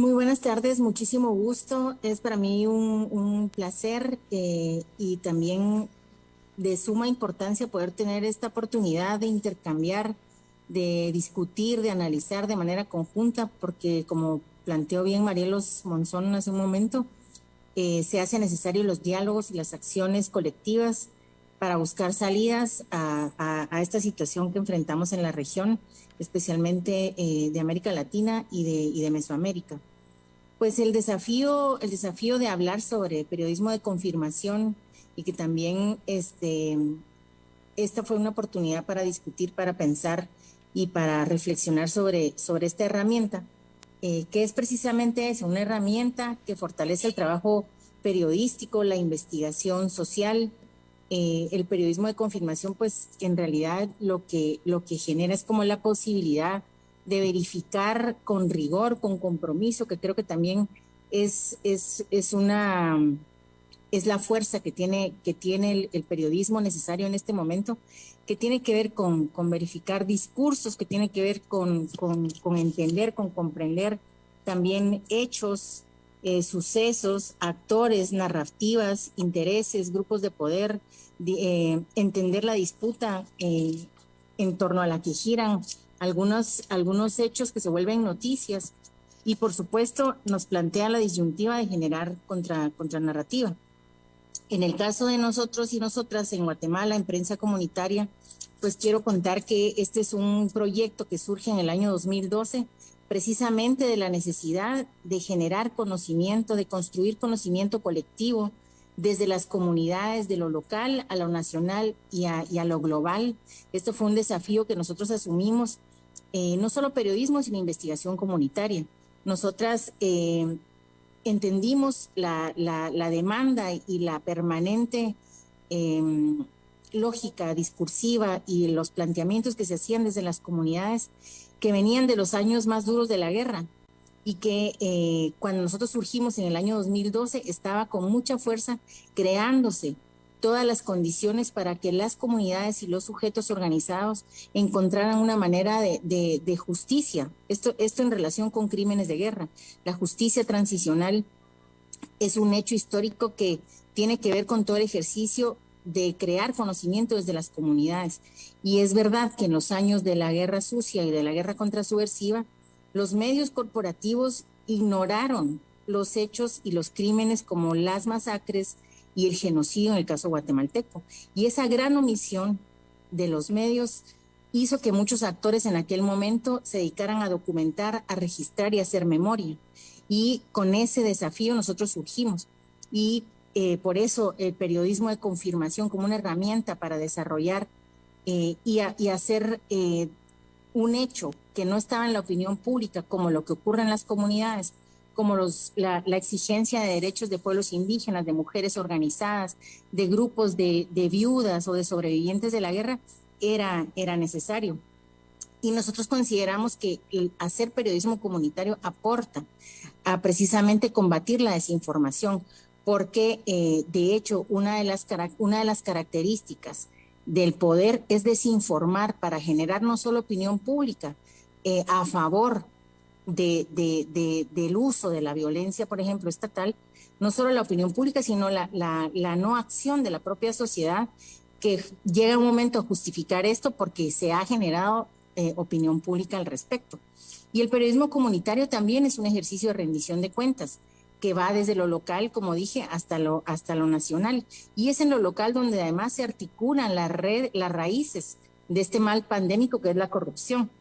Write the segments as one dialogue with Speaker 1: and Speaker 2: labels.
Speaker 1: Muy buenas tardes, muchísimo gusto. Es para mí un placer y también de suma importancia poder tener esta oportunidad de intercambiar, de discutir, de analizar de manera conjunta, porque como planteó bien Marielos Monzón hace un momento, se hace necesario los diálogos y las acciones colectivas para buscar salidas a esta situación que enfrentamos en la región, especialmente de América Latina y de Mesoamérica. Pues el desafío de hablar sobre periodismo de confirmación y que también esta fue una oportunidad para discutir, para pensar y para reflexionar sobre esta herramienta, que es precisamente eso, una herramienta que fortalece el trabajo periodístico, la investigación social. El periodismo de confirmación, pues en realidad lo que genera es como la posibilidad de verificar con rigor, con compromiso, que creo que también es una es la fuerza que tiene el periodismo necesario en este momento, que tiene que ver con verificar discursos, que tiene que ver con entender, con comprender también hechos, sucesos, actores, narrativas, intereses, grupos de poder, entender la disputa en torno a la que giran algunos hechos que se vuelven noticias y por supuesto nos plantea la disyuntiva de generar contranarrativa. En el caso de nosotros y nosotras en Guatemala, en prensa comunitaria, pues quiero contar que este es un proyecto que surge en el año 2012, precisamente de la necesidad de generar conocimiento, de construir conocimiento colectivo desde las comunidades, de lo local a lo nacional y a lo global. Esto fue un desafío que nosotros asumimos, no solo periodismo, sino investigación comunitaria. Nosotras entendimos la demanda y la permanente eh, lógica discursiva y los planteamientos que se hacían desde las comunidades que venían de los años más duros de la guerra y que cuando nosotros surgimos en el año 2012 estaba con mucha fuerza creándose todas las condiciones para que las comunidades y los sujetos organizados encontraran una manera de justicia. Esto en relación con crímenes de guerra. La justicia transicional es un hecho histórico que tiene que ver con todo el ejercicio de crear conocimiento desde las comunidades. Y es verdad que en los años de la guerra sucia y de la guerra contrasubversiva, los medios corporativos ignoraron los hechos y los crímenes como las masacres y el genocidio en el caso guatemalteco. Y esa gran omisión de los medios hizo que muchos actores en aquel momento se dedicaran a documentar, a registrar y a hacer memoria. Y con ese desafío nosotros surgimos. Y por eso el periodismo de confirmación como una herramienta para desarrollar y hacer un hecho que no estaba en la opinión pública, como lo que ocurre en las comunidades, como la exigencia de derechos de pueblos indígenas, de mujeres organizadas, de grupos de viudas o de sobrevivientes de la guerra, era necesario. Y nosotros consideramos que el hacer periodismo comunitario aporta a precisamente combatir la desinformación, porque de hecho una de las características del poder es desinformar para generar no solo opinión pública a favor del uso de la violencia, por ejemplo, estatal, no solo la opinión pública, sino la no acción de la propia sociedad, que llega un momento a justificar esto porque se ha generado opinión pública al respecto. Y el periodismo comunitario también es un ejercicio de rendición de cuentas que va desde lo local, como dije, hasta lo nacional. Y es en lo local donde además se articulan las raíces de este mal pandémico que es la corrupción.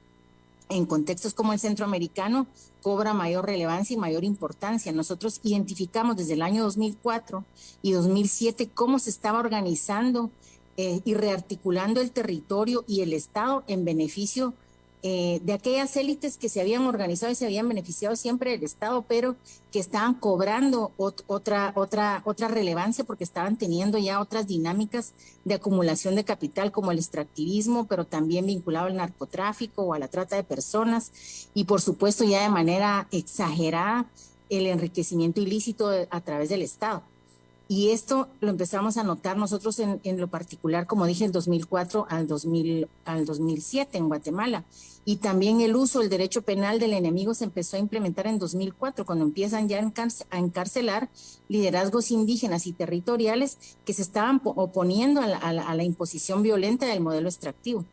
Speaker 1: En contextos como el centroamericano cobra mayor relevancia y mayor importancia. Nosotros identificamos desde el año 2004 y 2007 cómo se estaba organizando y rearticulando el territorio y el Estado en beneficio de aquellas élites que se habían organizado y se habían beneficiado siempre del Estado, pero que estaban cobrando otra relevancia porque estaban teniendo ya otras dinámicas de acumulación de capital como el extractivismo, pero también vinculado al narcotráfico o a la trata de personas y por supuesto ya de manera exagerada el enriquecimiento ilícito a través del Estado. Y esto lo empezamos a notar nosotros en lo particular, como dije, el 2004 al 2007 en Guatemala. Y también el uso del derecho penal del enemigo se empezó a implementar en 2004, cuando empiezan ya a encarcelar liderazgos indígenas y territoriales que se estaban oponiendo a la imposición violenta del modelo extractivo.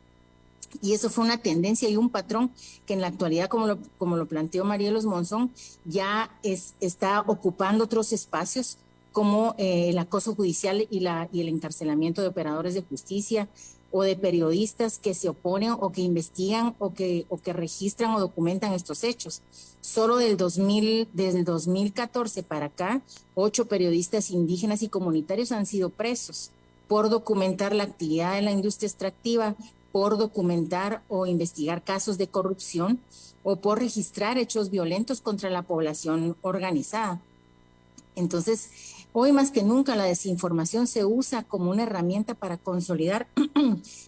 Speaker 1: Y eso fue una tendencia y un patrón que en la actualidad, como lo planteó Marielos Monzón, ya está ocupando otros espacios como el acoso judicial y el encarcelamiento de operadores de justicia o de periodistas que se oponen o que investigan o que registran o documentan estos hechos. Solo desde el 2014 para acá, 8 periodistas indígenas y comunitarios han sido presos por documentar la actividad de la industria extractiva, por documentar o investigar casos de corrupción o por registrar hechos violentos contra la población organizada. Entonces, hoy más que nunca la desinformación se usa como una herramienta para consolidar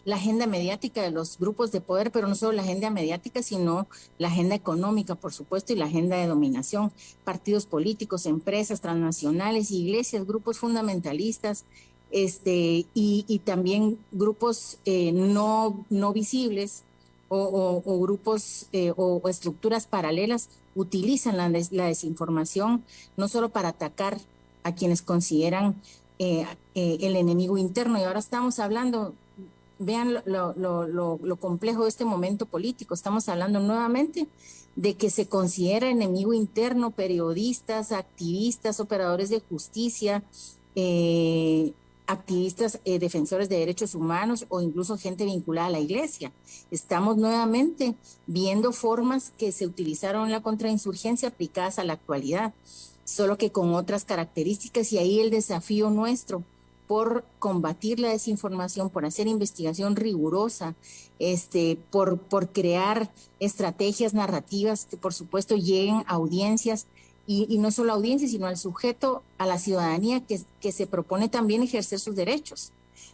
Speaker 1: la agenda mediática de los grupos de poder, pero no solo la agenda mediática, sino la agenda económica, por supuesto, y la agenda de dominación. Partidos políticos, empresas transnacionales, iglesias, grupos fundamentalistas, y también grupos no visibles o grupos o estructuras paralelas utilizan la desinformación no solo para atacar a quienes consideran el enemigo interno. Y ahora estamos hablando, vean lo complejo de este momento político, estamos hablando nuevamente de que se considera enemigo interno periodistas, activistas, operadores de justicia, activistas defensores de derechos humanos o incluso gente vinculada a la iglesia. Estamos nuevamente viendo formas que se utilizaron en la contrainsurgencia aplicadas a la actualidad, solo que con otras características, y ahí el desafío nuestro por combatir la desinformación, por hacer investigación rigurosa, por crear estrategias narrativas que por supuesto lleguen a audiencias, y no solo a audiencias, sino al sujeto, a la ciudadanía que se propone también ejercer sus derechos.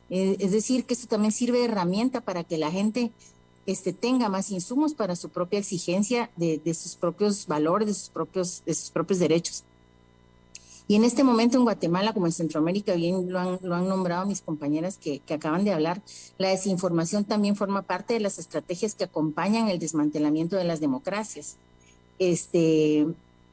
Speaker 1: Es decir, que esto también sirve de herramienta para que la gente tenga más insumos para su propia exigencia de sus propios valores, de sus propios derechos. Y en este momento en Guatemala, como en Centroamérica, bien lo han nombrado mis compañeras que acaban de hablar, la desinformación también forma parte de las estrategias que acompañan el desmantelamiento de las democracias.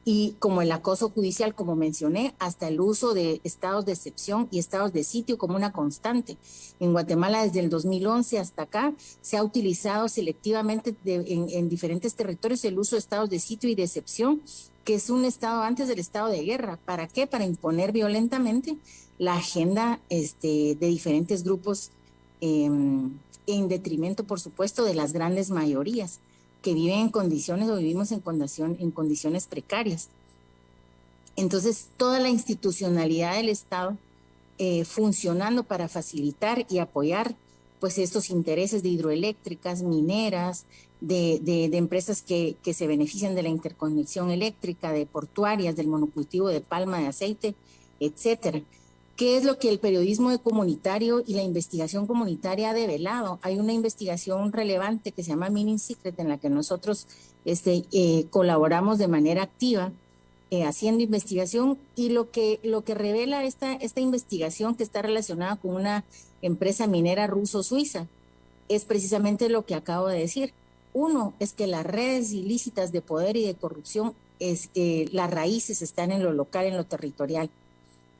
Speaker 1: Y como el acoso judicial, como mencioné, hasta el uso de estados de excepción y estados de sitio como una constante. En Guatemala, desde el 2011 hasta acá, se ha utilizado selectivamente en diferentes territorios el uso de estados de sitio y de excepción, que es un estado antes del estado de guerra. ¿Para qué? Para imponer violentamente la agenda de diferentes grupos en detrimento, por supuesto, de las grandes mayorías que viven en condiciones o vivimos en condiciones precarias. Entonces, toda la institucionalidad del Estado funcionando para facilitar y apoyar pues estos intereses de hidroeléctricas, mineras, de empresas que se benefician de la interconexión eléctrica, de portuarias, del monocultivo de palma de aceite, etcétera. ¿Qué es lo que el periodismo comunitario y la investigación comunitaria ha develado? Hay una investigación relevante que se llama Mining Secret, en la que nosotros colaboramos de manera activa haciendo investigación, y lo que revela esta investigación, que está relacionada con una empresa minera ruso-suiza, es precisamente lo que acabo de decir. Uno, es que las redes ilícitas de poder y de corrupción, las raíces están en lo local, en lo territorial.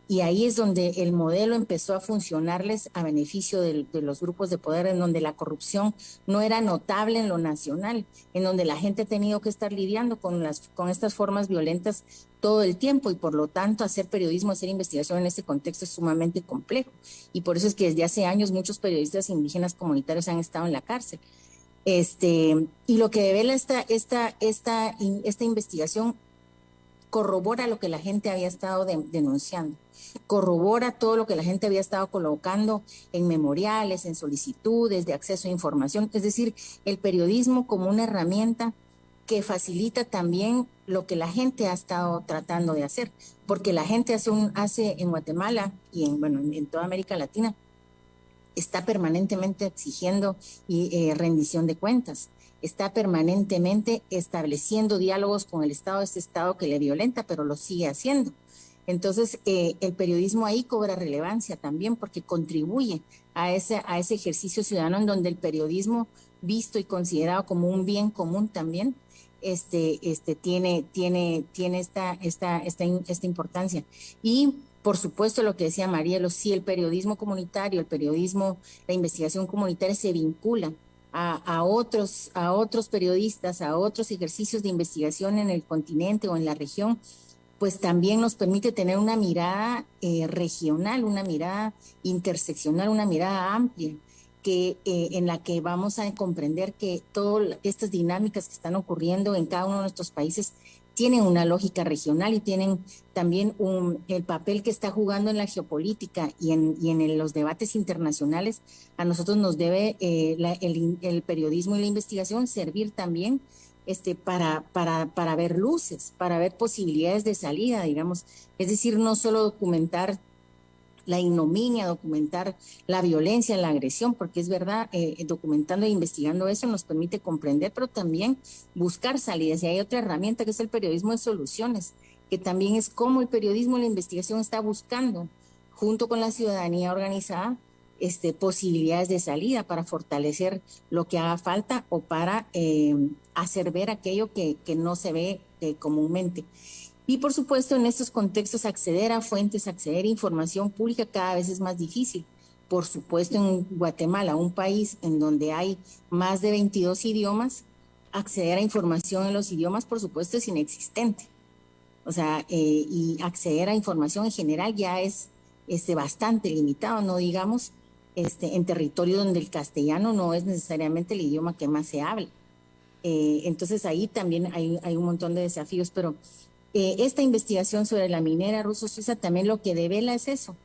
Speaker 1: Y ahí es donde el modelo empezó a funcionarles a beneficio de los grupos de poder, en donde la corrupción no era notable en lo nacional, en donde la gente ha tenido que estar lidiando con estas formas violentas todo el tiempo, y por lo tanto hacer periodismo, hacer investigación en este contexto es sumamente complejo. Y por eso es que desde hace años muchos periodistas indígenas comunitarios han estado en la cárcel. Y lo que devela esta investigación corrobora lo que la gente había estado denunciando, corrobora todo lo que la gente había estado colocando en memoriales, en solicitudes de acceso a información. Es decir, el periodismo como una herramienta que facilita también lo que la gente ha estado tratando de hacer, porque la gente hace en Guatemala y en toda América Latina, está permanentemente exigiendo rendición de cuentas, está permanentemente estableciendo diálogos con el Estado, este Estado que le violenta, pero lo sigue haciendo. Entonces, el periodismo ahí cobra relevancia también porque contribuye a ese ejercicio ciudadano en donde el periodismo, visto y considerado como un bien común también, tiene esta importancia. Y por supuesto, lo que decía Marielo, si el periodismo comunitario, el periodismo, la investigación comunitaria se vincula a otros periodistas, a otros ejercicios de investigación en el continente o en la región, pues también nos permite tener una mirada regional, una mirada interseccional, una mirada amplia, en la que vamos a comprender que todas estas dinámicas que están ocurriendo en cada uno de nuestros países tienen una lógica regional y tienen también el papel que está jugando en la geopolítica y en los debates internacionales. A nosotros nos debe el periodismo y la investigación servir también para ver luces, para ver posibilidades de salida, digamos. Es decir, no solo documentar la ignominia, documentar la violencia, la agresión, porque es verdad, documentando e investigando eso nos permite comprender, pero también buscar salidas. Y hay otra herramienta que es el periodismo de soluciones, que también es cómo el periodismo y la investigación está buscando, junto con la ciudadanía organizada, posibilidades de salida para fortalecer lo que haga falta o para hacer ver aquello que no se ve comúnmente. Y por supuesto, en estos contextos, acceder a fuentes, acceder a información pública cada vez es más difícil. Por supuesto, en Guatemala, un país en donde hay más de 22 idiomas, acceder a información en los idiomas, por supuesto, es inexistente. O sea, y acceder a información en general ya es bastante limitado, no digamos, en territorio donde el castellano no es necesariamente el idioma que más se habla. Entonces ahí también hay un montón de desafíos, pero esta investigación sobre la minera ruso-suiza también lo que devela es eso,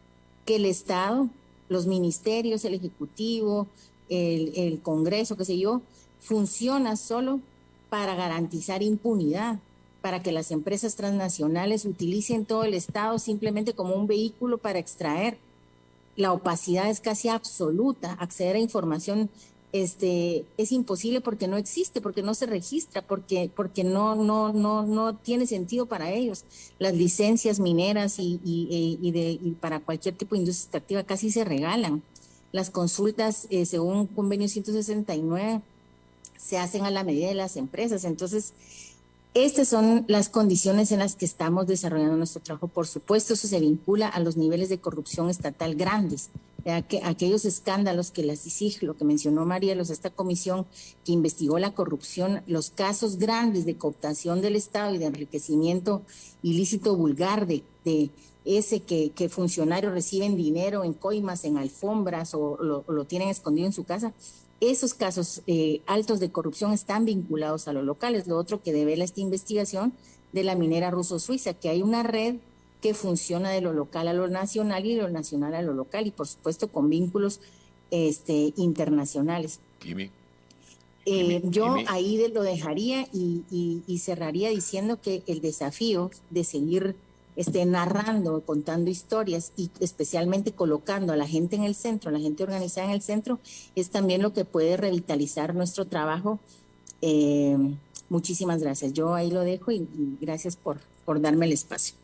Speaker 1: que el Estado, los ministerios, el Ejecutivo, el Congreso, qué sé yo, funciona solo para garantizar impunidad, para que las empresas transnacionales utilicen todo el Estado simplemente como un vehículo para extraer. La opacidad es casi absoluta, acceder a información es imposible porque no existe, porque no se registra, porque no tiene sentido para ellos. Las licencias mineras y para cualquier tipo de industria extractiva casi se regalan. Las consultas, según convenio 169, se hacen a la medida de las empresas. Entonces, estas son las condiciones en las que estamos desarrollando nuestro trabajo. Por supuesto, eso se vincula a los niveles de corrupción estatal grandes, aquellos escándalos que la CICIG, lo que mencionó Marielos, esta comisión que investigó la corrupción, los casos grandes de cooptación del Estado y de enriquecimiento ilícito vulgar de ese que funcionarios reciben dinero en coimas, en alfombras o lo tienen escondido en su casa. Esos casos altos de corrupción están vinculados a los locales. Lo otro que devela esta investigación de la minera ruso-suiza, que hay una red que funciona de lo local a lo nacional y de lo nacional a lo local, y por supuesto con vínculos internacionales. Yo ahí lo dejaría y cerraría diciendo que el desafío de seguir narrando, contando historias y especialmente colocando a la gente en el centro, a la gente organizada en el centro, es también lo que puede revitalizar nuestro trabajo. Muchísimas gracias. Yo ahí lo dejo y gracias por darme el espacio.